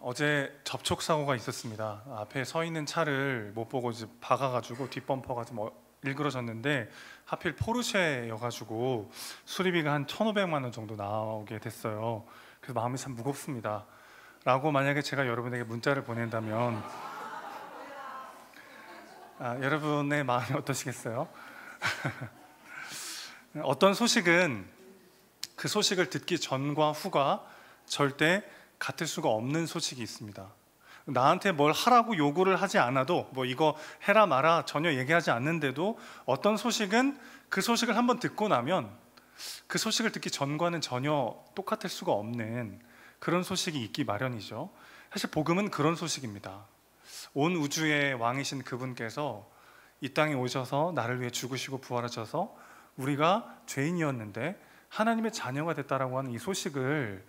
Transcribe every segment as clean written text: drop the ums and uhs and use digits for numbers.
어제 접촉사고가 있었습니다. 앞에 서 있는 차를 못 보고 이제 박아가지고 뒷범퍼가 좀 일그러졌는데 하필 포르쉐여가지고 수리비가 한 1,500만 원 정도 나오게 됐어요. 그래서 마음이 참 무겁습니다. 라고 만약에 제가 여러분에게 문자를 보낸다면 여러분의 마음이 어떠시겠어요? 어떤 소식은 그 소식을 듣기 전과 후가 절대 같을 수가 없는 소식이 있습니다. 나한테 뭘 하라고 요구를 하지 않아도 뭐 이거 해라 마라 전혀 얘기하지 않는데도 어떤 소식은 그 소식을 한번 듣고 나면 그 소식을 듣기 전과는 전혀 똑같을 수가 없는 그런 소식이 있기 마련이죠. 사실 복음은 그런 소식입니다. 온 우주의 왕이신 그분께서 이 땅에 오셔서 나를 위해 죽으시고 부활하셔서 우리가 죄인이었는데 하나님의 자녀가 됐다라고 하는 이 소식을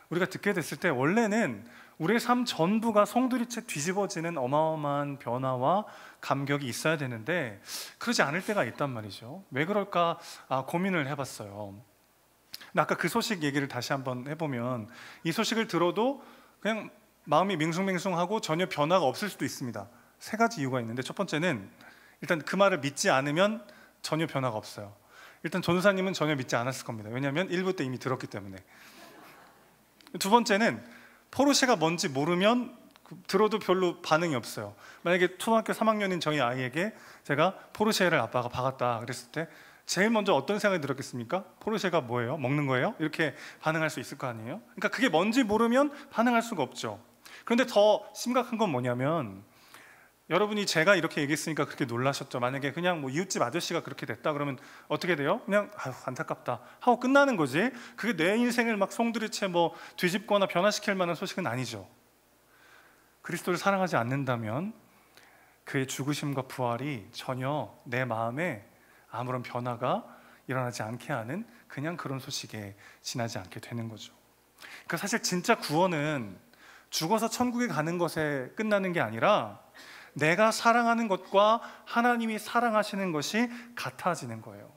우리가 듣게 됐을 때 원래는 우리의 삶 전부가 송두리째 뒤집어지는 어마어마한 변화와 감격이 있어야 되는데 그러지 않을 때가 있단 말이죠. 왜 그럴까 고민을 해봤어요. 근데 아까 그 소식 얘기를 다시 한번 해보면 이 소식을 들어도 그냥 마음이 밍숭맹숭하고 전혀 변화가 없을 수도 있습니다. 세 가지 이유가 있는데 첫 번째는 일단 그 말을 믿지 않으면 전혀 변화가 없어요. 일단 전도사님은 전혀 믿지 않았을 겁니다. 왜냐하면 1부 때 이미 들었기 때문에. 두 번째는 포르쉐가 뭔지 모르면 들어도 별로 반응이 없어요. 만약에 초등학교 3학년인 저희 아이에게 제가 포르쉐를 아빠가 박았다 그랬을 때 제일 먼저 어떤 생각이 들었겠습니까? 포르쉐가 뭐예요? 먹는 거예요? 이렇게 반응할 수 있을 거 아니에요? 그러니까 그게 뭔지 모르면 반응할 수가 없죠. 그런데 더 심각한 건 뭐냐면 여러분이 제가 이렇게 얘기했으니까 그렇게 놀라셨죠. 만약에 그냥 뭐 이웃집 아저씨가 그렇게 됐다 그러면 어떻게 돼요? 그냥 안타깝다 하고 끝나는 거지. 그게 내 인생을 막 송두리째 뭐 뒤집거나 변화시킬 만한 소식은 아니죠. 그리스도를 사랑하지 않는다면 그의 죽으심과 부활이 전혀 내 마음에 아무런 변화가 일어나지 않게 하는 그냥 그런 소식에 지나지 않게 되는 거죠. 그러니까 사실 진짜 구원은 죽어서 천국에 가는 것에 끝나는 게 아니라 내가 사랑하는 것과 하나님이 사랑하시는 것이 같아지는 거예요.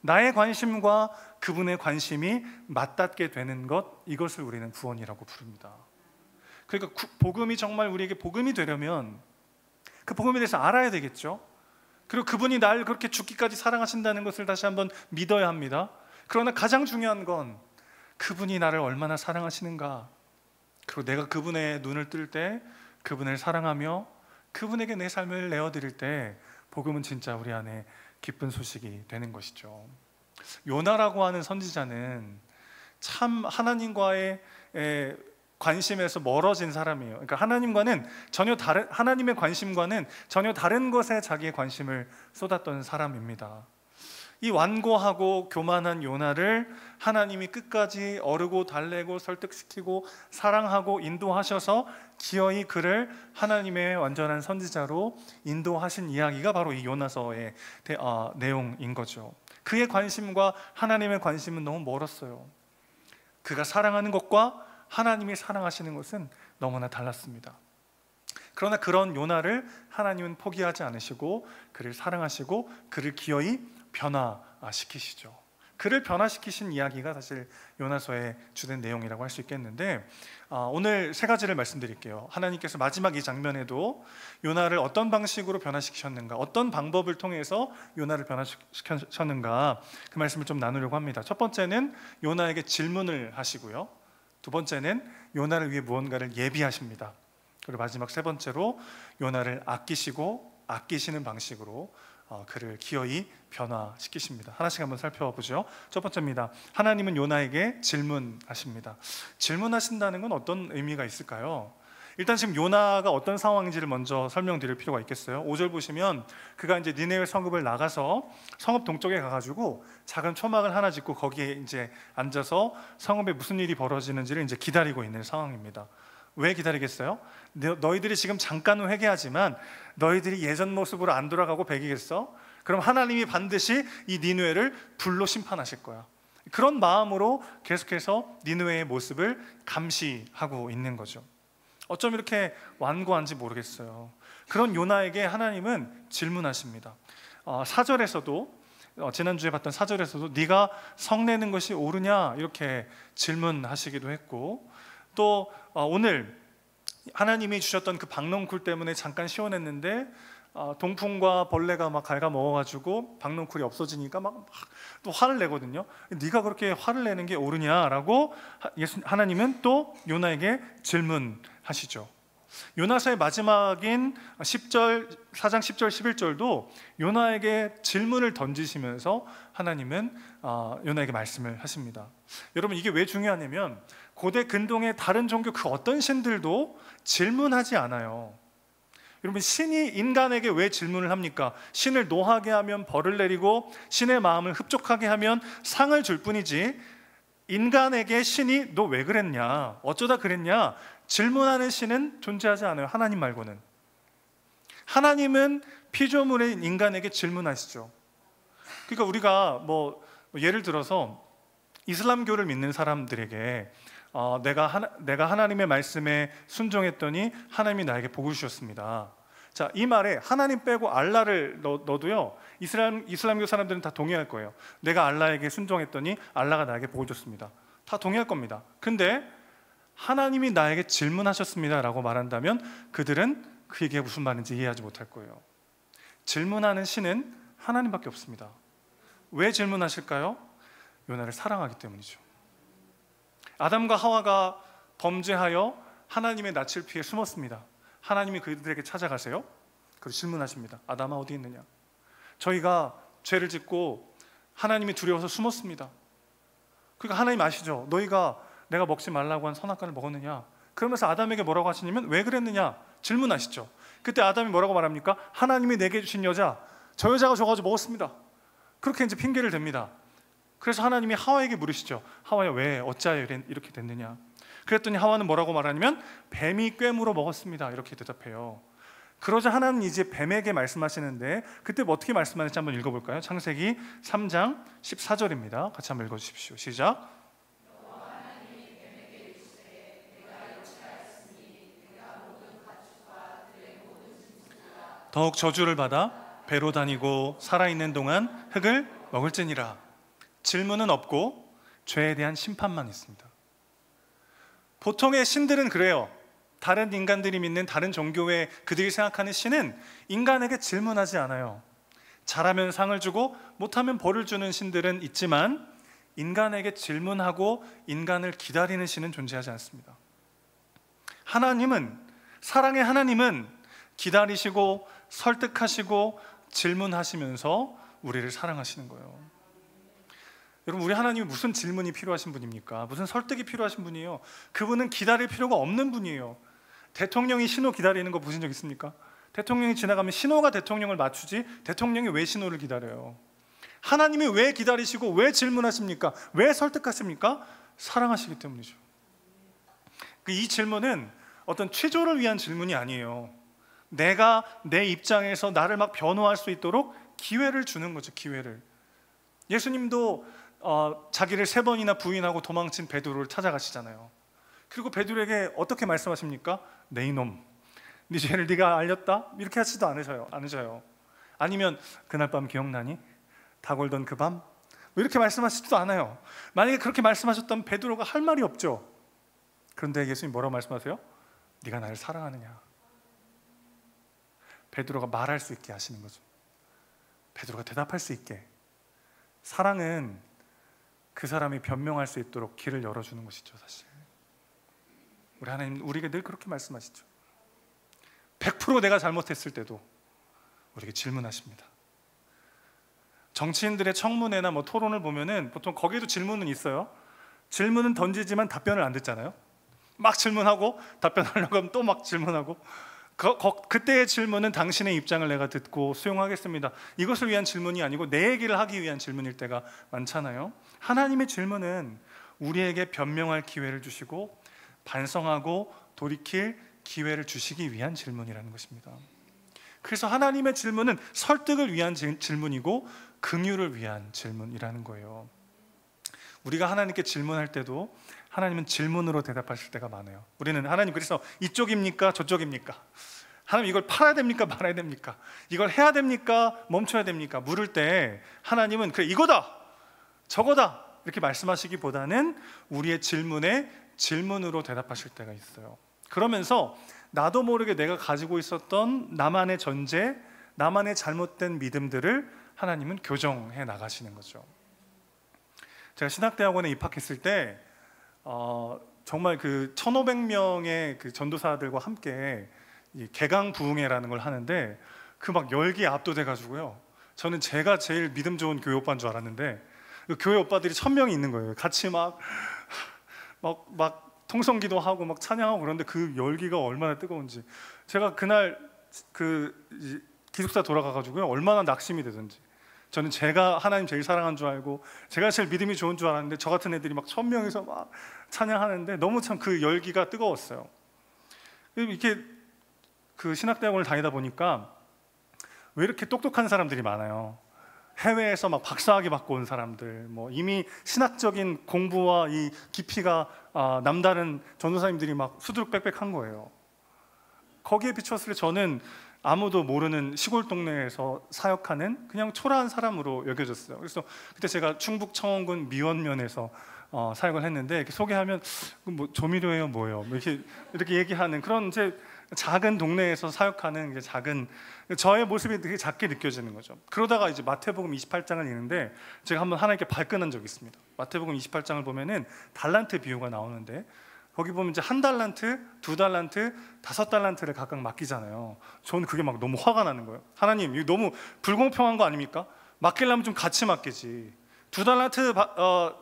나의 관심과 그분의 관심이 맞닿게 되는 것, 이것을 우리는 구원이라고 부릅니다. 그러니까 복음이 정말 우리에게 복음이 되려면 그 복음에 대해서 알아야 되겠죠. 그리고 그분이 날 그렇게 죽기까지 사랑하신다는 것을 다시 한번 믿어야 합니다. 그러나 가장 중요한 건 그분이 나를 얼마나 사랑하시는가, 그리고 내가 그분의 눈을 뜰 때 그분을 사랑하며 그분에게 내 삶을 내어드릴 때 복음은 진짜 우리 안에 기쁜 소식이 되는 것이죠. 요나라고 하는 선지자는 참 하나님과의 관심에서 멀어진 사람이에요. 그러니까 하나님의 관심과는 전혀 다른 것에 자기의 관심을 쏟았던 사람입니다. 이 완고하고 교만한 요나를 하나님이 끝까지 어르고 달래고 설득시키고 사랑하고 인도하셔서 기어이 그를 하나님의 완전한 선지자로 인도하신 이야기가 바로 이 요나서의 내용인 거죠. 그의 관심과 하나님의 관심은 너무 멀었어요. 그가 사랑하는 것과 하나님이 사랑하시는 것은 너무나 달랐습니다. 그러나 그런 요나를 하나님은 포기하지 않으시고 그를 사랑하시고 그를 기어이 변화시키시죠. 그를 변화시키신 이야기가 사실 요나서의 주된 내용이라고 할 수 있겠는데 오늘 세 가지를 말씀드릴게요. 하나님께서 마지막 이 장면에도 요나를 어떤 방식으로 변화시키셨는가, 어떤 방법을 통해서 요나를 변화시키셨는가, 그 말씀을 좀 나누려고 합니다. 첫 번째는 요나에게 질문을 하시고요, 두 번째는 요나를 위해 무언가를 예비하십니다. 그리고 마지막 세 번째로 요나를 아끼시는 방식으로 그를 기어이 변화시키십니다. 하나씩 한번 살펴보죠. 첫 번째입니다. 하나님은 요나에게 질문하십니다. 질문하신다는 건 어떤 의미가 있을까요? 일단 지금 요나가 어떤 상황인지를 먼저 설명드릴 필요가 있겠어요. 5절 보시면 그가 이제 니네웨 성읍을 나가서 성읍 동쪽에 가가지고 작은 초막을 하나 짓고 거기에 이제 앉아서 성읍에 무슨 일이 벌어지는지를 이제 기다리고 있는 상황입니다. 왜 기다리겠어요? 너희들이 지금 잠깐은 회개하지만 너희들이 예전 모습으로 안 돌아가고 배기겠어? 그럼 하나님이 반드시 이 니느웨를 불로 심판하실 거야. 그런 마음으로 계속해서 니느웨의 모습을 감시하고 있는 거죠. 어쩜 이렇게 완고한지 모르겠어요. 그런 요나에게 하나님은 질문하십니다. 4절에서도 지난주에 봤던 4절에서도 네가 성내는 것이 옳으냐 이렇게 질문하시기도 했고, 또 오늘 하나님이 주셨던 그 박넝쿨 때문에 잠깐 시원했는데 동풍과 벌레가 막 갉아먹어가지고 박넝쿨이 없어지니까 막 또 화를 내거든요. 네가 그렇게 화를 내는 게 옳으냐라고 하나님은 또 요나에게 질문하시죠. 요나서의 마지막인 4장 10절 11절도 요나에게 질문을 던지시면서 하나님은 요나에게 말씀을 하십니다. 여러분, 이게 왜 중요하냐면 고대 근동의 다른 종교 그 어떤 신들도 질문하지 않아요. 여러분, 신이 인간에게 왜 질문을 합니까? 신을 노하게 하면 벌을 내리고 신의 마음을 흡족하게 하면 상을 줄 뿐이지, 인간에게 신이 너 왜 그랬냐, 어쩌다 그랬냐 질문하는 신은 존재하지 않아요. 하나님 말고는. 하나님은 피조물인 인간에게 질문하시죠. 그러니까 우리가 뭐 예를 들어서 이슬람교를 믿는 사람들에게 내가 하나님의 말씀에 순종했더니 하나님이 나에게 복을 주셨습니다. 자, 이 말에 하나님 빼고 알라를 넣어도요, 이슬람교 사람들은 다 동의할 거예요. 내가 알라에게 순종했더니 알라가 나에게 복을 줬습니다. 다 동의할 겁니다. 근데 하나님이 나에게 질문하셨습니다 라고 말한다면 그들은 그 얘기가 무슨 말인지 이해하지 못할 거예요. 질문하는 신은 하나님밖에 없습니다. 왜 질문하실까요? 요나를 사랑하기 때문이죠. 아담과 하와가 범죄하여 하나님의 낯을 피해 숨었습니다. 하나님이 그들에게 찾아가세요. 그리고 질문하십니다. 아담아, 어디 있느냐? 저희가 죄를 짓고 하나님이 두려워서 숨었습니다. 그러니까 하나님 아시죠? 너희가 내가 먹지 말라고 한 선악과를 먹었느냐? 그러면서 아담에게 뭐라고 하시냐면 왜 그랬느냐? 질문하시죠. 그때 아담이 뭐라고 말합니까? 하나님이 내게 주신 여자, 저 여자가 줘가지고 먹었습니다. 그렇게 이제 핑계를 댑니다. 그래서 하나님이 하와에게 물으시죠. 하와야, 왜 어찌하여 이렇게 됐느냐? 그랬더니 하와는 뭐라고 말하냐면 뱀이 꿰물어 먹었습니다 이렇게 대답해요. 그러자 하나님은 이제 뱀에게 말씀하시는데 그때 뭐 어떻게 말씀하는지 한번 읽어볼까요? 창세기 3장 14절입니다 같이 한번 읽어주십시오. 시작. 더욱 저주를 받아 배로 다니고 살아있는 동안 흙을 먹을지니라. 질문은 없고 죄에 대한 심판만 있습니다. 보통의 신들은 그래요. 다른 인간들이 믿는 다른 종교의 그들이 생각하는 신은 인간에게 질문하지 않아요. 잘하면 상을 주고 못하면 벌을 주는 신들은 있지만 인간에게 질문하고 인간을 기다리는 신은 존재하지 않습니다. 하나님은, 사랑의 하나님은 기다리시고 설득하시고 질문하시면서 우리를 사랑하시는 거예요. 여러분, 우리 하나님이 무슨 질문이 필요하신 분입니까? 무슨 설득이 필요하신 분이에요? 그분은 기다릴 필요가 없는 분이에요. 대통령이 신호 기다리는 거 보신 적 있습니까? 대통령이 지나가면 신호가 대통령을 맞추지 대통령이 왜 신호를 기다려요? 하나님이 왜 기다리시고 왜 질문하십니까? 왜 설득하십니까? 사랑하시기 때문이죠. 이 질문은 어떤 취조를 위한 질문이 아니에요. 내가 내 입장에서 나를 막 변호할 수 있도록 기회를 주는 거죠. 기회를. 예수님도 자기를 3번이나 부인하고 도망친 베드로를 찾아가시잖아요. 그리고 베드로에게 어떻게 말씀하십니까? 내 이놈, 네 죄를 네가 알렸다? 이렇게 하지도 않으셔요. 아니면 그날 밤 기억나니? 다 골던 그 밤? 뭐 이렇게 말씀하시지도 않아요. 만약에 그렇게 말씀하셨다면 베드로가 할 말이 없죠. 그런데 예수님 뭐라고 말씀하세요? 네가 나를 사랑하느냐? 베드로가 말할 수 있게 하시는 거죠. 베드로가 대답할 수 있게. 사랑은 그 사람이 변명할 수 있도록 길을 열어주는 것이죠. 사실 우리 하나님 우리에게 늘 그렇게 말씀하시죠. 100% 내가 잘못했을 때도 우리에게 질문하십니다. 정치인들의 청문회나 뭐 토론을 보면은 보통 거기에도 질문은 있어요. 질문은 던지지만 답변을 안 듣잖아요. 막 질문하고 답변하려고 하면 또 막 질문하고, 그때의 질문은 당신의 입장을 내가 듣고 수용하겠습니다, 이것을 위한 질문이 아니고 내 얘기를 하기 위한 질문일 때가 많잖아요. 하나님의 질문은 우리에게 변명할 기회를 주시고 반성하고 돌이킬 기회를 주시기 위한 질문이라는 것입니다. 그래서 하나님의 질문은 설득을 위한 질문이고 긍휼을 위한 질문이라는 거예요. 우리가 하나님께 질문할 때도 하나님은 질문으로 대답하실 때가 많아요. 우리는 하나님 그래서 이쪽입니까? 저쪽입니까? 하나님 이걸 팔아야 됩니까? 말아야 됩니까? 이걸 해야 됩니까? 멈춰야 됩니까? 물을 때 하나님은 그래 이거다 저거다 이렇게 말씀하시기보다는 우리의 질문에 질문으로 대답하실 때가 있어요. 그러면서 나도 모르게 내가 가지고 있었던 나만의 전제, 나만의 잘못된 믿음들을 하나님은 교정해 나가시는 거죠. 제가 신학대학원에 입학했을 때 정말 그 1,500명의 그 전도사들과 함께 이 개강부흥회라는 걸 하는데 그 막 열기에 압도돼 가지고요, 저는 제가 제일 믿음 좋은 교회 오빠인 줄 알았는데 그 교회 오빠들이 1,000명이 있는 거예요. 같이 막 통성기도 하고 막 찬양하고 그런데 그 열기가 얼마나 뜨거운지, 제가 그날 기숙사 돌아가 가지고요, 얼마나 낙심이 되던지. 저는 제가 하나님 제일 사랑한 줄 알고 제가 제일 믿음이 좋은 줄 알았는데 저 같은 애들이 막 1,000명이서 막 찬양하는데 너무 참 그 열기가 뜨거웠어요. 이렇게 그 신학대학원을 다니다 보니까 왜 이렇게 똑똑한 사람들이 많아요. 해외에서 막 박사학위 받고 온 사람들, 뭐 이미 신학적인 공부와 이 깊이가 남다른 전도사님들이 막 수두룩 빽빽한 거예요. 거기에 비추었을 때 저는 아무도 모르는 시골 동네에서 사역하는 그냥 초라한 사람으로 여겨졌어요. 그래서 그때 제가 충북 청원군 미원면에서 사역을 했는데 이렇게 소개하면 뭐 조미료예요, 뭐예요? 이렇게 얘기하는 그런 이제 작은 동네에서 사역하는 이제 작은 저의 모습이 되게 작게 느껴지는 거죠. 그러다가 이제 마태복음 28장을 읽는데 제가 한번 하나님께 발끈한 적이 있습니다. 마태복음 28장을 보면은 달란트 비유가 나오는데 거기 보면 이제 1달란트, 2달란트, 5달란트를 각각 맡기잖아요. 저는 그게 막 너무 화가 나는 거예요. 하나님, 이거 너무 불공평한 거 아닙니까? 맡기려면 좀 같이 맡기지. 2달란트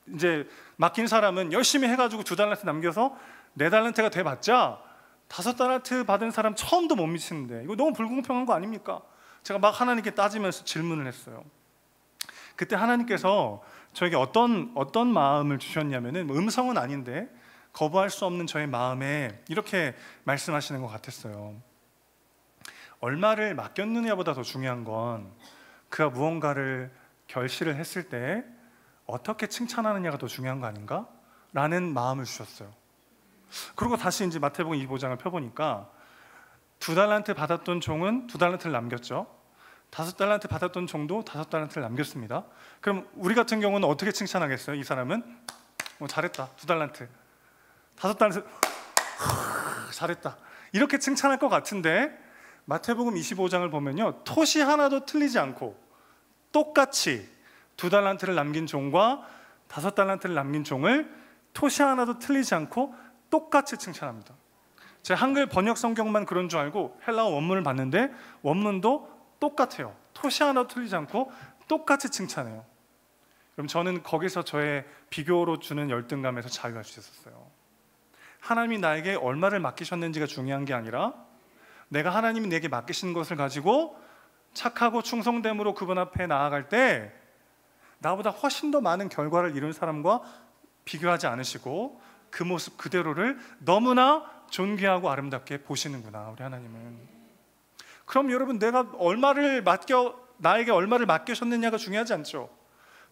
이제 맡긴 사람은 열심히 해가지고 2달란트 남겨서 4달란트가 돼봤자 5달란트 받은 사람 처음도 못 미치는데 이거 너무 불공평한 거 아닙니까? 제가 막 하나님께 따지면서 질문을 했어요. 그때 하나님께서 저에게 어떤 마음을 주셨냐면은 음성은 아닌데 거부할 수 없는 저의 마음에 이렇게 말씀하시는 것 같았어요. 얼마를 맡겼느냐보다 더 중요한 건 그가 무언가를 결실을 했을 때 어떻게 칭찬하느냐가 더 중요한 거 아닌가? 라는 마음을 주셨어요. 그리고 다시 이제 마태복음 25장을 펴보니까 2달란트 받았던 종은 2달란트를 남겼죠. 5달란트 받았던 종도 5달란트를 남겼습니다. 그럼 우리 같은 경우는 어떻게 칭찬하겠어요? 이 사람은 잘했다, 2달란트. 5달란트 잘했다, 이렇게 칭찬할 것 같은데 마태복음 25장을 보면요, 토시 하나도 틀리지 않고 똑같이 2달란트를 남긴 종과 5달란트를 남긴 종을 토시 하나도 틀리지 않고 똑같이 칭찬합니다. 제 한글 번역 성경만 그런 줄 알고 헬라어 원문을 봤는데 원문도 똑같아요. 토시 하나도 틀리지 않고 똑같이 칭찬해요. 그럼 저는 거기서 저의 비교로 주는 열등감에서 자유할 수 있었어요. 하나님이 나에게 얼마를 맡기셨는지가 중요한 게 아니라 내가 하나님이 내게 맡기신 것을 가지고 착하고 충성됨으로 그분 앞에 나아갈 때 나보다 훨씬 더 많은 결과를 이룬 사람과 비교하지 않으시고 그 모습 그대로를 너무나 존귀하고 아름답게 보시는구나, 우리 하나님은. 그럼 여러분, 내가 나에게 얼마를 맡기셨느냐가 중요하지 않죠.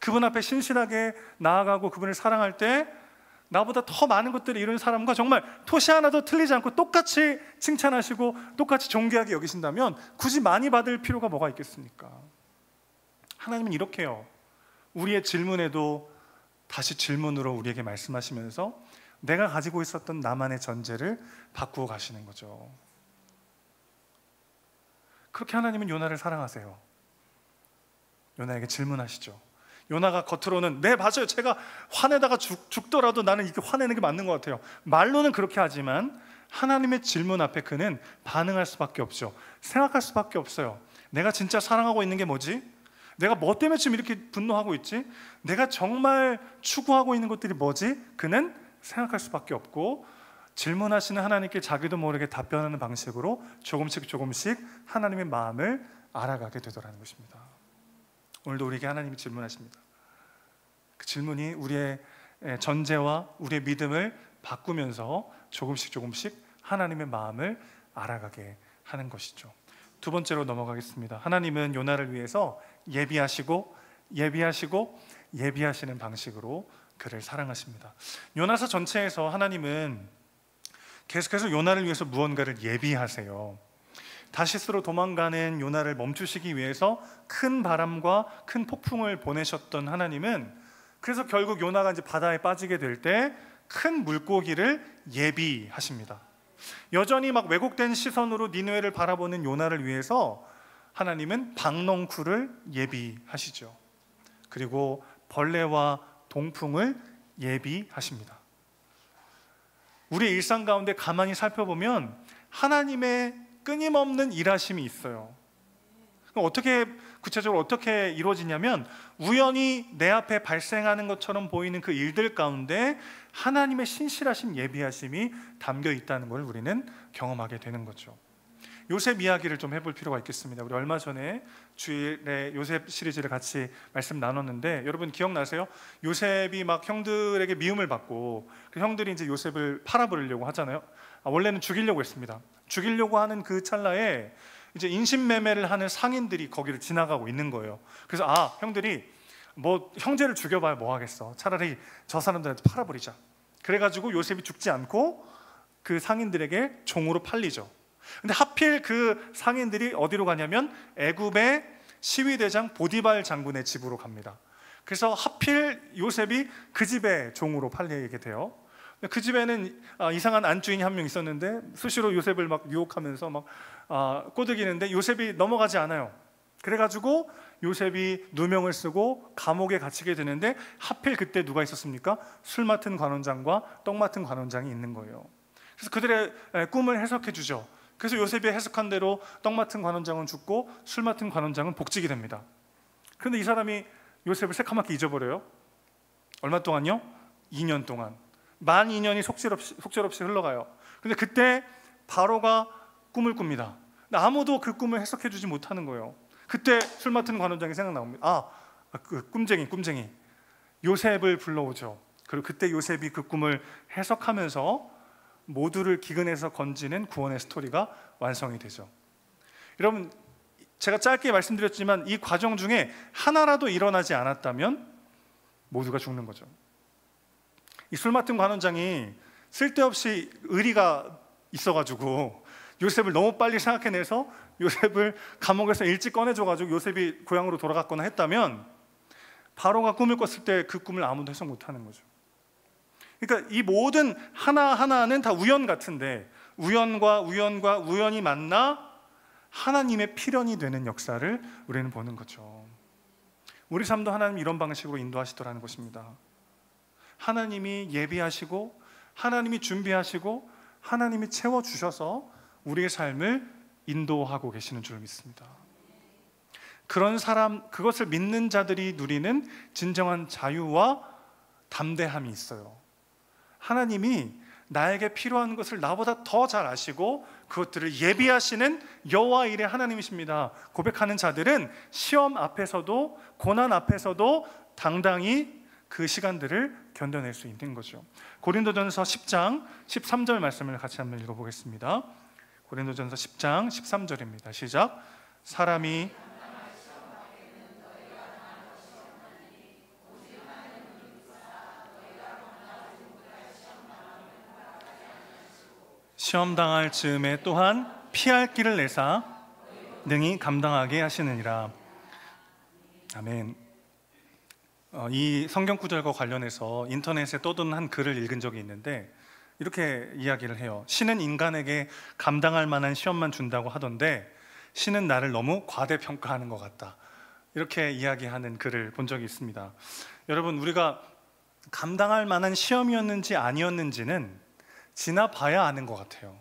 그분 앞에 신실하게 나아가고 그분을 사랑할 때 나보다 더 많은 것들을 이룬 사람과 정말 토시 하나도 틀리지 않고 똑같이 칭찬하시고 똑같이 존귀하게 여기신다면 굳이 많이 받을 필요가 뭐가 있겠습니까? 하나님은 이렇게 해요. 우리의 질문에도 다시 질문으로 우리에게 말씀하시면서 내가 가지고 있었던 나만의 전제를 바꾸어 가시는 거죠. 그렇게 하나님은 요나를 사랑하세요. 요나에게 질문하시죠. 요나가 겉으로는 네 맞아요, 제가 화내다가 죽더라도 나는 이렇게 화내는 게 맞는 것 같아요, 말로는 그렇게 하지만 하나님의 질문 앞에 그는 반응할 수밖에 없죠. 생각할 수밖에 없어요. 내가 진짜 사랑하고 있는 게 뭐지? 내가 뭐 때문에 지금 이렇게 분노하고 있지? 내가 정말 추구하고 있는 것들이 뭐지? 그는 생각할 수밖에 없고 질문하시는 하나님께 자기도 모르게 답변하는 방식으로 조금씩 하나님의 마음을 알아가게 되더라는 것입니다. 오늘도 우리에게 하나님이 질문하십니다. 그 질문이 우리의 전제와 우리의 믿음을 바꾸면서 조금씩 하나님의 마음을 알아가게 하는 것이죠. 두 번째로 넘어가겠습니다. 하나님은 요나를 위해서 예비하시는 방식으로 그를 사랑하십니다. 요나서 전체에서 하나님은 계속해서 요나를 위해서 무언가를 예비하세요. 다시스로 도망가는 요나를 멈추시기 위해서 큰 바람과 큰 폭풍을 보내셨던 하나님은 그래서 결국 요나가 이제 바다에 빠지게 될 때 큰 물고기를 예비하십니다. 여전히 막 왜곡된 시선으로 니느웨를 바라보는 요나를 위해서 하나님은 박넝쿨을 예비하시죠. 그리고 벌레와 동풍을 예비하십니다. 우리 일상 가운데 가만히 살펴보면 하나님의 끊임없는 일하심이 있어요. 어떻게 구체적으로 어떻게 이루어지냐면 우연히 내 앞에 발생하는 것처럼 보이는 그 일들 가운데 하나님의 신실하심, 예비하심이 담겨 있다는 걸 우리는 경험하게 되는 거죠. 요셉 이야기를 좀 해볼 필요가 있겠습니다. 우리 얼마 전에 주일에 요셉 시리즈를 같이 말씀 나눴는데 여러분 기억나세요? 요셉이 막 형들에게 미움을 받고 그 형들이 이제 요셉을 팔아버리려고 하잖아요. 원래는 죽이려고 했습니다. 죽이려고 하는 그 찰나에 이제 인신매매를 하는 상인들이 거기를 지나가고 있는 거예요. 그래서 형들이 뭐 형제를 죽여봐야 뭐 하겠어, 차라리 저 사람들한테 팔아버리자. 그래가지고 요셉이 죽지 않고 그 상인들에게 종으로 팔리죠. 근데 하필 그 상인들이 어디로 가냐면 애굽의 시위대장 보디발 장군의 집으로 갑니다. 그래서 하필 요셉이 그 집에 종으로 팔리게 돼요. 그 집에는 이상한 안주인이 한 명 있었는데 수시로 요셉을 막 유혹하면서 막 꼬드기는데 요셉이 넘어가지 않아요. 그래가지고 요셉이 누명을 쓰고 감옥에 갇히게 되는데 하필 그때 누가 있었습니까? 술 맡은 관원장과 떡 맡은 관원장이 있는 거예요. 그래서 그들의 꿈을 해석해 주죠. 그래서 요셉이 해석한 대로 떡 맡은 관원장은 죽고 술 맡은 관원장은 복직이 됩니다. 그런데 이 사람이 요셉을 새카맣게 잊어버려요. 얼마 동안요? 2년 동안. 만 2년이 속절없이 흘러가요. 근데 그때 바로가 꿈을 꿉니다. 근데 아무도 그 꿈을 해석해 주지 못하는 거예요. 그때 술 맡은 관원장이 생각나옵니다. 그 꿈쟁이 요셉을 불러오죠. 그리고 그때 요셉이 그 꿈을 해석하면서 모두를 기근에서 건지는 구원의 스토리가 완성이 되죠. 여러분, 제가 짧게 말씀드렸지만 이 과정 중에 하나라도 일어나지 않았다면 모두가 죽는 거죠. 이 술 맡은 관원장이 쓸데없이 의리가 있어가지고 요셉을 너무 빨리 생각해내서 요셉을 감옥에서 일찍 꺼내줘가지고 요셉이 고향으로 돌아갔거나 했다면 바로가 꿈을 꿨을 때 그 꿈을 아무도 해석 못하는 거죠. 그러니까 이 모든 하나하나는 다 우연 같은데 우연과 우연이 만나 하나님의 필연이 되는 역사를 우리는 보는 거죠. 우리 삶도 하나님 이런 방식으로 인도하시더라는 것입니다. 하나님이 예비하시고 하나님이 준비하시고 하나님이 채워주셔서 우리의 삶을 인도하고 계시는 줄 믿습니다. 그런 사람, 그것을 믿는 자들이 누리는 진정한 자유와 담대함이 있어요. 하나님이 나에게 필요한 것을 나보다 더 잘 아시고 그것들을 예비하시는 여호와 일의 하나님이십니다. 고백하는 자들은 시험 앞에서도 고난 앞에서도 당당히 그 시간들을 견뎌낼 수 있는 거죠. 고린도전서 10장 13절 말씀을 같이 한번 읽어보겠습니다. 고린도전서 10장 13절입니다. 시작. 사람이 시험 당할 즈음에 또한 피할 길을 내사 능히 감당하게 하시느니라. 아멘. 이 성경 구절과 관련해서 인터넷에 떠도는 한 글을 읽은 적이 있는데 이렇게 이야기를 해요. 신은 인간에게 감당할 만한 시험만 준다고 하던데 신은 나를 너무 과대평가하는 것 같다. 이렇게 이야기하는 글을 본 적이 있습니다. 여러분, 우리가 감당할 만한 시험이었는지 아니었는지는 지나봐야 아는 것 같아요.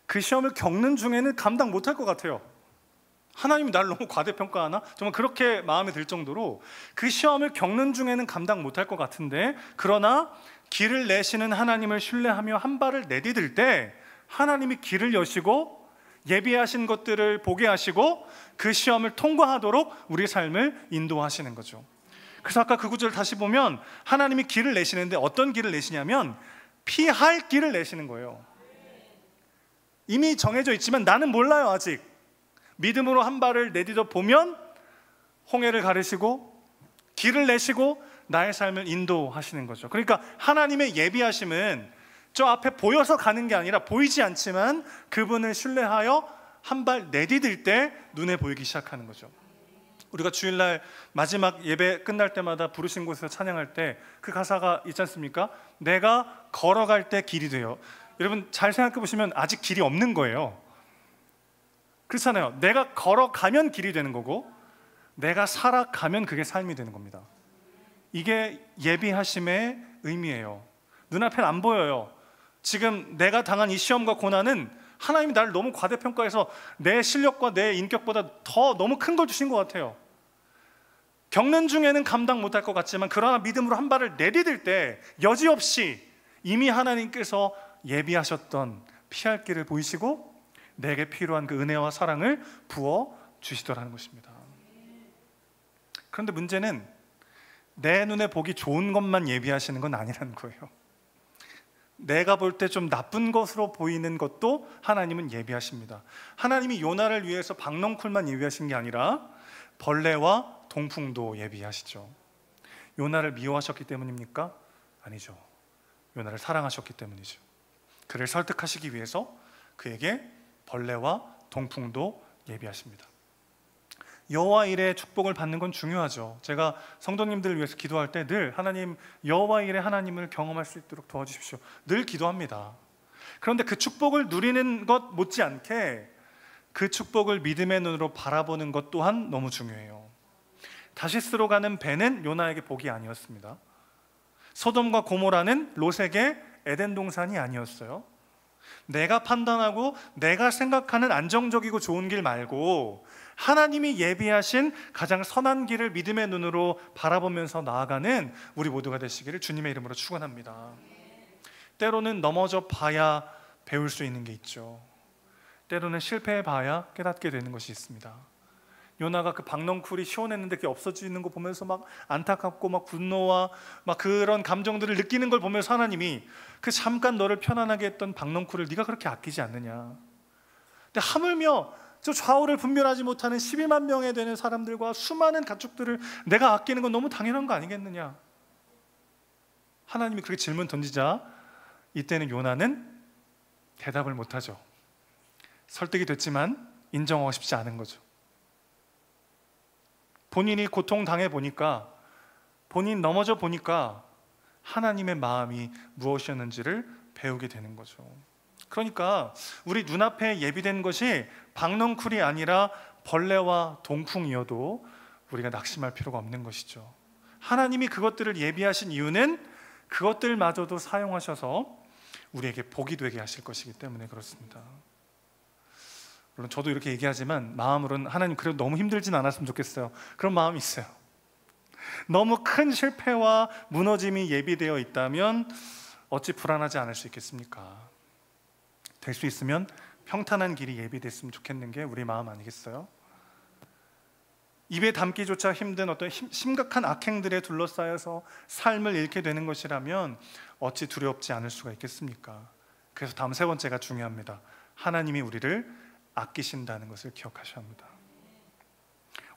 그 시험을 겪는 중에는 감당 못할 것 같아요. 하나님이 나를 너무 과대평가하나? 정말 그렇게 마음에 들 정도로 그 시험을 겪는 중에는 감당 못할 것 같은데, 그러나 길을 내시는 하나님을 신뢰하며 한 발을 내디딜 때 하나님이 길을 여시고 예비하신 것들을 보게 하시고 그 시험을 통과하도록 우리 삶을 인도하시는 거죠. 그래서 아까 그 구절을 다시 보면 하나님이 길을 내시는데 어떤 길을 내시냐면 피할 길을 내시는 거예요. 이미 정해져 있지만 나는 몰라요. 아직 믿음으로 한 발을 내딛어 보면 홍해를 가르시고 길을 내시고 나의 삶을 인도하시는 거죠. 그러니까 하나님의 예비하심은 저 앞에 보여서 가는 게 아니라 보이지 않지만 그분을 신뢰하여 한 발 내디딜 때 눈에 보이기 시작하는 거죠. 우리가 주일날 마지막 예배 끝날 때마다 부르신 곳에서 찬양할 때 그 가사가 있지 않습니까? 내가 걸어갈 때 길이 돼요. 여러분 잘 생각해 보시면 아직 길이 없는 거예요. 그렇잖아요. 내가 걸어가면 길이 되는 거고 내가 살아가면 그게 삶이 되는 겁니다. 이게 예비하심의 의미예요. 눈앞엔 안 보여요. 지금 내가 당한 이 시험과 고난은 하나님이 나를 너무 과대평가해서 내 실력과 내 인격보다 더 너무 큰 걸 주신 것 같아요. 겪는 중에는 감당 못할 것 같지만 그러나 믿음으로 한 발을 내디딜 때 여지없이 이미 하나님께서 예비하셨던 피할 길을 보이시고 내게 필요한 그 은혜와 사랑을 부어 주시더라는 것입니다. 그런데 문제는 내 눈에 보기 좋은 것만 예비하시는 건 아니라는 거예요. 내가 볼 때 좀 나쁜 것으로 보이는 것도 하나님은 예비하십니다. 하나님이 요나를 위해서 박넝쿨만 예비하신 게 아니라 벌레와 동풍도 예비하시죠. 요나를 미워하셨기 때문입니까? 아니죠. 요나를 사랑하셨기 때문이죠. 그를 설득하시기 위해서 그에게 벌레와 동풍도 예비하십니다. 여호와 일의 축복을 받는 건 중요하죠. 제가 성도님들을 위해서 기도할 때 늘 하나님, 여호와 일의 하나님을 경험할 수 있도록 도와주십시오. 늘 기도합니다. 그런데 그 축복을 누리는 것 못지않게 그 축복을 믿음의 눈으로 바라보는 것 또한 너무 중요해요. 다시스로 가는 배는 요나에게 복이 아니었습니다. 소돔과 고모라는 롯에게 에덴 동산이 아니었어요. 내가 판단하고 내가 생각하는 안정적이고 좋은 길 말고 하나님이 예비하신 가장 선한 길을 믿음의 눈으로 바라보면서 나아가는 우리 모두가 되시기를 주님의 이름으로 축원합니다. 때로는 넘어져 봐야 배울 수 있는 게 있죠. 때로는 실패해 봐야 깨닫게 되는 것이 있습니다. 요나가 그 박넝쿨이 시원했는데 그게 없어지는 거 보면서 막 안타깝고 막 분노와 막 그런 감정들을 느끼는 걸 보면서 하나님이 그 잠깐 너를 편안하게 했던 박넝쿨을 네가 그렇게 아끼지 않느냐. 근데 하물며 저 좌우를 분별하지 못하는 12만 명에 되는 사람들과 수많은 가축들을 내가 아끼는 건 너무 당연한 거 아니겠느냐. 하나님이 그렇게 질문 던지자 이때는 요나는 대답을 못하죠. 설득이 됐지만 인정하고 싶지 않은 거죠. 본인이 고통당해 보니까, 본인 넘어져 보니까 하나님의 마음이 무엇이었는지를 배우게 되는 거죠. 그러니까 우리 눈앞에 예비된 것이 박넝쿨이 아니라 벌레와 동풍이어도 우리가 낙심할 필요가 없는 것이죠. 하나님이 그것들을 예비하신 이유는 그것들마저도 사용하셔서 우리에게 복이 되게 하실 것이기 때문에 그렇습니다. 물론 저도 이렇게 얘기하지만 마음으로는 하나님 그래도 너무 힘들진 않았으면 좋겠어요. 그런 마음이 있어요. 너무 큰 실패와 무너짐이 예비되어 있다면 어찌 불안하지 않을 수 있겠습니까? 될 수 있으면 평탄한 길이 예비됐으면 좋겠는 게 우리 마음 아니겠어요? 입에 담기조차 힘든 어떤 심각한 악행들에 둘러싸여서 삶을 잃게 되는 것이라면 어찌 두렵지 않을 수가 있겠습니까? 그래서 다음 세 번째가 중요합니다. 하나님이 우리를 아끼신다는 것을 기억하셔야 합니다.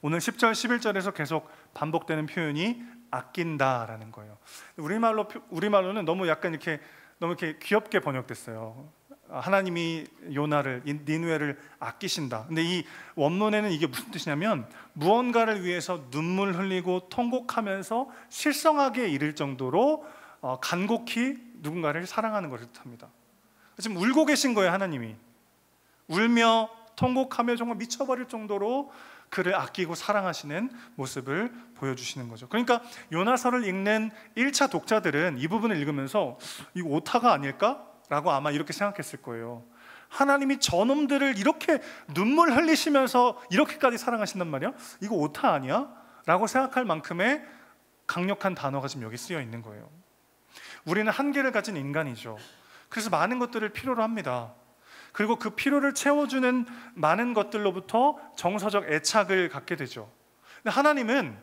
오늘 10절, 11절에서 계속 반복되는 표현이 아낀다라는 거예요. 우리말로는 너무 이렇게 귀엽게 번역됐어요. 하나님이 요나를, 니느웨를 아끼신다. 근데 이 원문에는 이게 무슨 뜻이냐면 무언가를 위해서 눈물 흘리고 통곡하면서 실성하게 이를 정도로 간곡히 누군가를 사랑하는 것을 뜻합니다. 지금 울고 계신 거예요. 하나님이 울며 통곡하며 정말 미쳐버릴 정도로 그를 아끼고 사랑하시는 모습을 보여주시는 거죠. 그러니까 요나서를 읽는 1차 독자들은 이 부분을 읽으면서 이거 오타가 아닐까? 라고 아마 이렇게 생각했을 거예요. 하나님이 저놈들을 이렇게 눈물 흘리시면서 이렇게까지 사랑하신단 말이야? 이거 오타 아니야? 라고 생각할 만큼의 강력한 단어가 지금 여기 쓰여 있는 거예요. 우리는 한계를 가진 인간이죠. 그래서 많은 것들을 필요로 합니다. 그리고 그 필요를 채워주는 많은 것들로부터 정서적 애착을 갖게 되죠. 근데 하나님은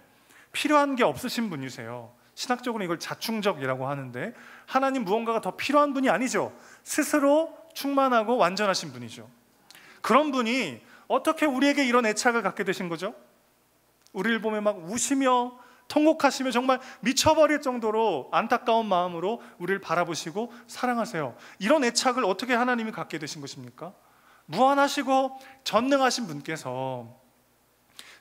필요한 게 없으신 분이세요. 신학적으로 이걸 자충적이라고 하는데 하나님 무언가가 더 필요한 분이 아니죠. 스스로 충만하고 완전하신 분이죠. 그런 분이 어떻게 우리에게 이런 애착을 갖게 되신 거죠? 우리를 보면 막 우시며 통곡하시며 정말 미쳐버릴 정도로 안타까운 마음으로 우리를 바라보시고 사랑하세요. 이런 애착을 어떻게 하나님이 갖게 되신 것입니까? 무한하시고 전능하신 분께서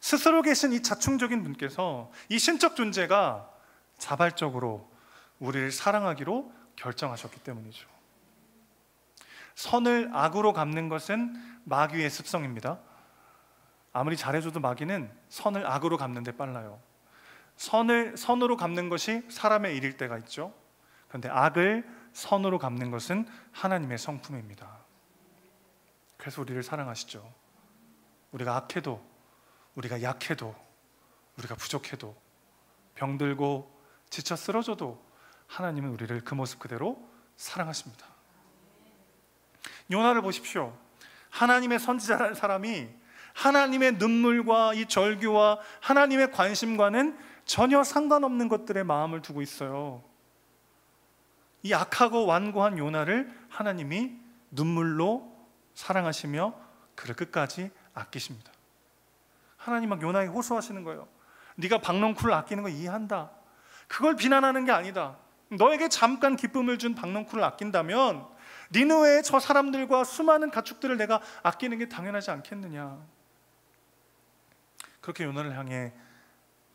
스스로 계신 이 자충적인 분께서 이 신적 존재가 자발적으로 우리를 사랑하기로 결정하셨기 때문이죠. 선을 악으로 갚는 것은 마귀의 습성입니다. 아무리 잘해줘도 마귀는 선을 악으로 갚는 데 빨라요. 선을 선으로 갚는 것이 사람의 일일 때가 있죠. 그런데 악을 선으로 갚는 것은 하나님의 성품입니다. 그래서 우리를 사랑하시죠. 우리가 악해도, 우리가 약해도, 우리가 부족해도, 병들고 지쳐 쓰러져도 하나님은 우리를 그 모습 그대로 사랑하십니다. 요나를 보십시오. 하나님의 선지자라는 사람이 하나님의 눈물과 이 절규와 하나님의 관심과는 전혀 상관없는 것들에 마음을 두고 있어요. 이 악하고 완고한 요나를 하나님이 눈물로 사랑하시며 그를 끝까지 아끼십니다. 하나님 막 요나에게 호소하시는 거예요. 네가 박넝쿨을 아끼는 거 이해한다. 그걸 비난하는 게 아니다. 너에게 잠깐 기쁨을 준 박넝쿨을 아낀다면 니느웨의 저 사람들과 수많은 가축들을 내가 아끼는 게 당연하지 않겠느냐. 그렇게 요나를 향해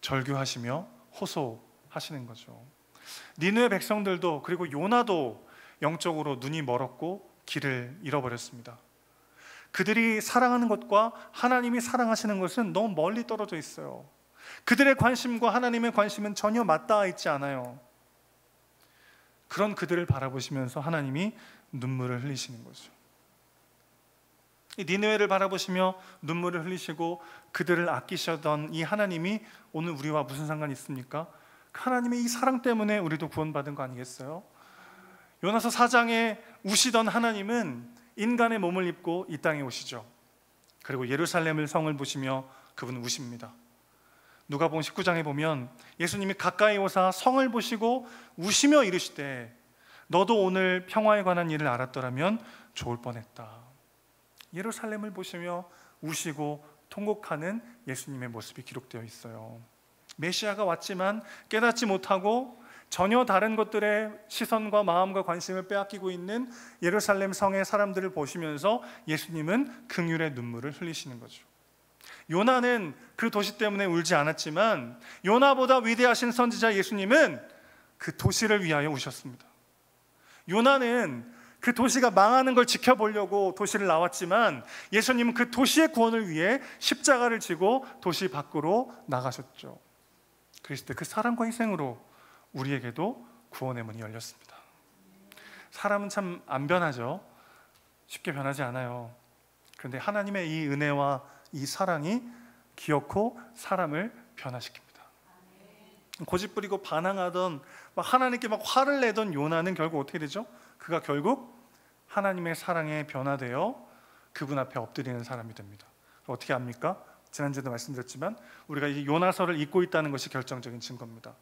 절규하시며 호소하시는 거죠. 니느웨 백성들도 그리고 요나도 영적으로 눈이 멀었고 길을 잃어버렸습니다. 그들이 사랑하는 것과 하나님이 사랑하시는 것은 너무 멀리 떨어져 있어요. 그들의 관심과 하나님의 관심은 전혀 맞닿아 있지 않아요. 그런 그들을 바라보시면서 하나님이 눈물을 흘리시는 거죠. 이 니느웨를 바라보시며 눈물을 흘리시고 그들을 아끼시던 이 하나님이 오늘 우리와 무슨 상관이 있습니까? 하나님의 이 사랑 때문에 우리도 구원받은 거 아니겠어요? 요나서 4장에 우시던 하나님은 인간의 몸을 입고 이 땅에 오시죠. 그리고 예루살렘을 성을 보시며 그분은 우십니다. 누가복음 19장에 보면 예수님이 가까이 오사 성을 보시고 우시며 이르시되 너도 오늘 평화에 관한 일을 알았더라면 좋을 뻔했다. 예루살렘을 보시며 우시고 통곡하는 예수님의 모습이 기록되어 있어요. 메시아가 왔지만 깨닫지 못하고 전혀 다른 것들의 시선과 마음과 관심을 빼앗기고 있는 예루살렘 성의 사람들을 보시면서 예수님은 긍휼의 눈물을 흘리시는 거죠. 요나는 그 도시 때문에 울지 않았지만 요나보다 위대하신 선지자 예수님은 그 도시를 위하여 우셨습니다. 요나는 그 도시가 망하는 걸 지켜보려고 도시를 나왔지만 예수님은 그 도시의 구원을 위해 십자가를 지고 도시 밖으로 나가셨죠. 그리스도 그 사랑과 희생으로 우리에게도 구원의 문이 열렸습니다. 사람은 참 안 변하죠. 쉽게 변하지 않아요. 그런데 하나님의 이 은혜와 이 사랑이 기어코 사람을 변화시킵니다. 고집부리고 반항하던 하나님께 막 화를 내던 요나는 결국 어떻게 되죠? 그가 결국 하나님의 사랑에 변화되어 그분 앞에 엎드리는 사람이 됩니다. 어떻게 합니까? 지난주에도 말씀드렸지만 우리가 이 요나서를 읽고 있다는 것이 결정적인 증거입니다.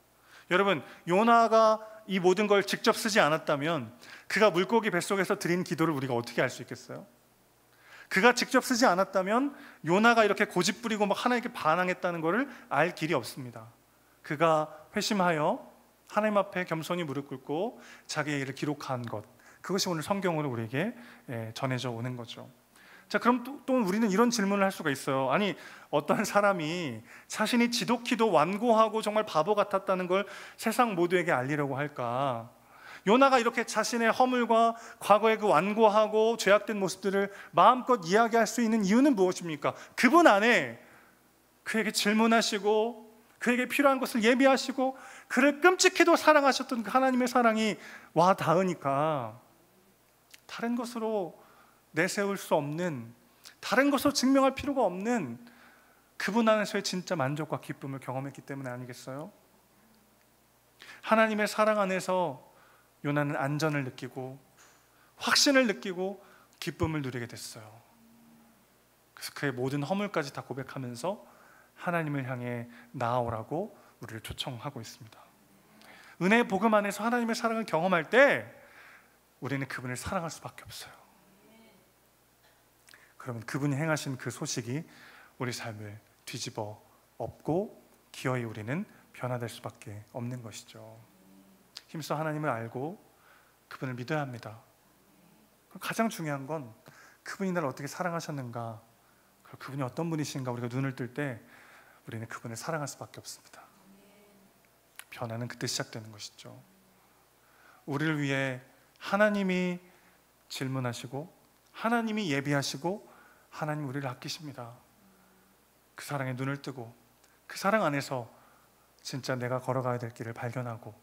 여러분, 요나가 이 모든 걸 직접 쓰지 않았다면 그가 물고기 뱃속에서 드린 기도를 우리가 어떻게 알 수 있겠어요? 그가 직접 쓰지 않았다면 요나가 이렇게 고집부리고 막 하나님께 반항했다는 것을 알 길이 없습니다. 그가 회심하여 하나님 앞에 겸손히 무릎 꿇고 자기의 일을 기록한 것, 그것이 오늘 성경으로 우리에게 전해져 오는 거죠. 자, 그럼 또 우리는 이런 질문을 할 수가 있어요. 아니, 어떤 사람이 자신이 지독히도 완고하고 정말 바보 같았다는 걸 세상 모두에게 알리려고 할까? 요나가 이렇게 자신의 허물과 과거의 그 완고하고 죄악된 모습들을 마음껏 이야기할 수 있는 이유는 무엇입니까? 그분 안에 그에게 질문하시고 그에게 필요한 것을 예비하시고 그를 끔찍히도 사랑하셨던 그 하나님의 사랑이 와 닿으니까 다른 것으로 내세울 수 없는, 다른 것으로 증명할 필요가 없는 그분 안에서의 진짜 만족과 기쁨을 경험했기 때문에 아니겠어요? 하나님의 사랑 안에서 요나는 안전을 느끼고 확신을 느끼고 기쁨을 누리게 됐어요. 그래서 그의 모든 허물까지 다 고백하면서 하나님을 향해 나아오라고 우리를 초청하고 있습니다. 은혜의 복음 안에서 하나님의 사랑을 경험할 때 우리는 그분을 사랑할 수밖에 없어요. 그러면 그분이 행하신 그 소식이 우리 삶을 뒤집어 엎고 기어이 우리는 변화될 수밖에 없는 것이죠. 힘써 하나님을 알고 그분을 믿어야 합니다. 가장 중요한 건 그분이 나를 어떻게 사랑하셨는가, 그분이 어떤 분이신가 우리가 눈을 뜰 때 우리는 그분을 사랑할 수밖에 없습니다. 변화는 그때 시작되는 것이죠. 우리를 위해 하나님이 질문하시고 하나님이 예비하시고 하나님 우리를 아끼십니다. 그 사랑에 눈을 뜨고 그 사랑 안에서 진짜 내가 걸어가야 될 길을 발견하고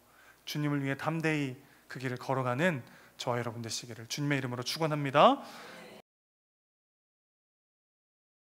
주님을 위해 담대히 그 길을 걸어가는 저와 여러분 되시기를 주님의 이름으로 축원합니다.